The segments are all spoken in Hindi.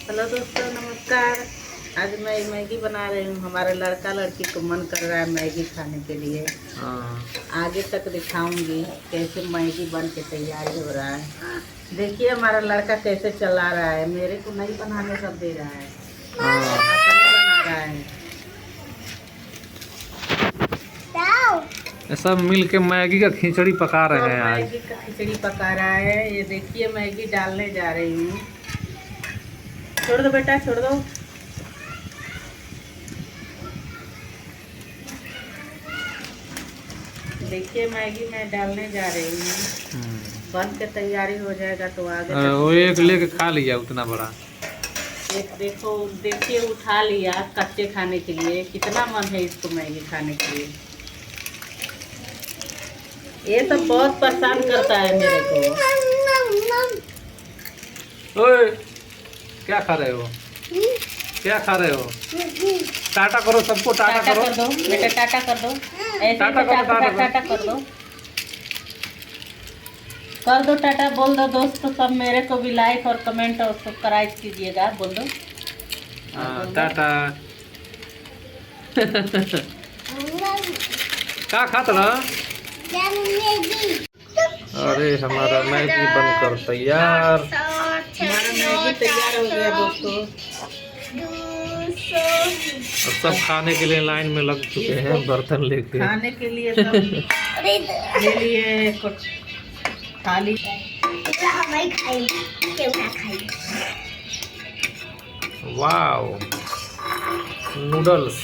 हेलो दोस्तों, नमस्कार। आज मैं मैगी बना रही हूँ। हमारे लड़का लड़की को मन कर रहा है मैगी खाने के लिए। आगे तक दिखाऊंगी कैसे मैगी बन के तैयार हो रहा है। देखिए हमारा लड़का कैसे चला रहा है, मेरे को नहीं बनाने सब दे रहा है, अपने बना रहा है। सब मिल के मैगी का खिचड़ी पका रहे हैं आज। मैगी का खिचड़ी पका रहा है। ये देखिए मैगी डालने जा रही हूँ। छोड़ दो बेटा, छोड़ दो। देखिए मैगी मैं डालने जा रही हूँ। बन के तैयारी हो जाएगा तो आगे वो एक लेके खा लिया उतना बड़ा। एक देखो, देखिए उठा लिया कच्चे खाने के लिए। कितना मन है इसको मैगी खाने के लिए। ये सब बहुत परेशान करता है मेरे को। ओए, क्या खा रहे हो? क्या खा रहे हो? टाटा करो सबको, टाटा करो। कर दो बेटा, टाटा कर दो। ऐसे टाटा करो, टाटा कर दो। कर दो टाटा, बोल दो दोस्तों सब मेरे को भी लाइक और कमेंट और सब्सक्राइब कीजिएगा। बोल दो टाटा। क्या खाता ना? अरे हमारा मैगी बनकर तैयार। हमारा मैगी तैयार हो गया दोस्तों। और सब खाने के लिए लाइन में लग चुके हैं बर्तन लेके। खाने के लिए सब ले लिए थाली। Wow, noodles.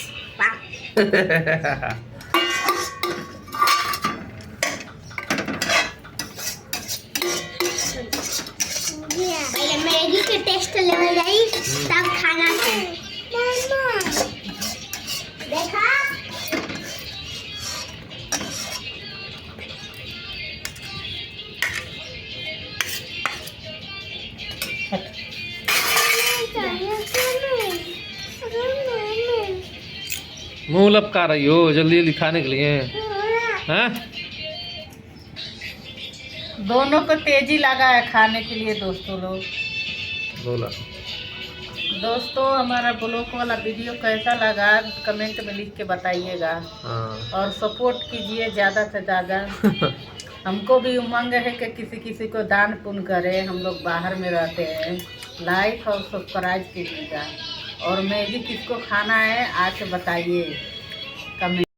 पहले मैगी के टेस्ट लेवल जाई तब खाना है। देखा मुंह लपका रही हो जल्दी जल्दी खाने के लिए हैं? दोनों को तेजी लगा है खाने के लिए दोस्तों लोग। बोला दोस्तों हमारा ब्लॉग वाला वीडियो कैसा लगा कमेंट में लिख के बताइएगा। और सपोर्ट कीजिए ज़्यादा से ज़्यादा। हमको भी उमंग है कि किसी किसी को दान पुण्य करें। हम लोग बाहर में रहते हैं। लाइक और सब्सक्राइब कीजिएगा। और मैगी किसको खाना है आके बताइए कमेंट।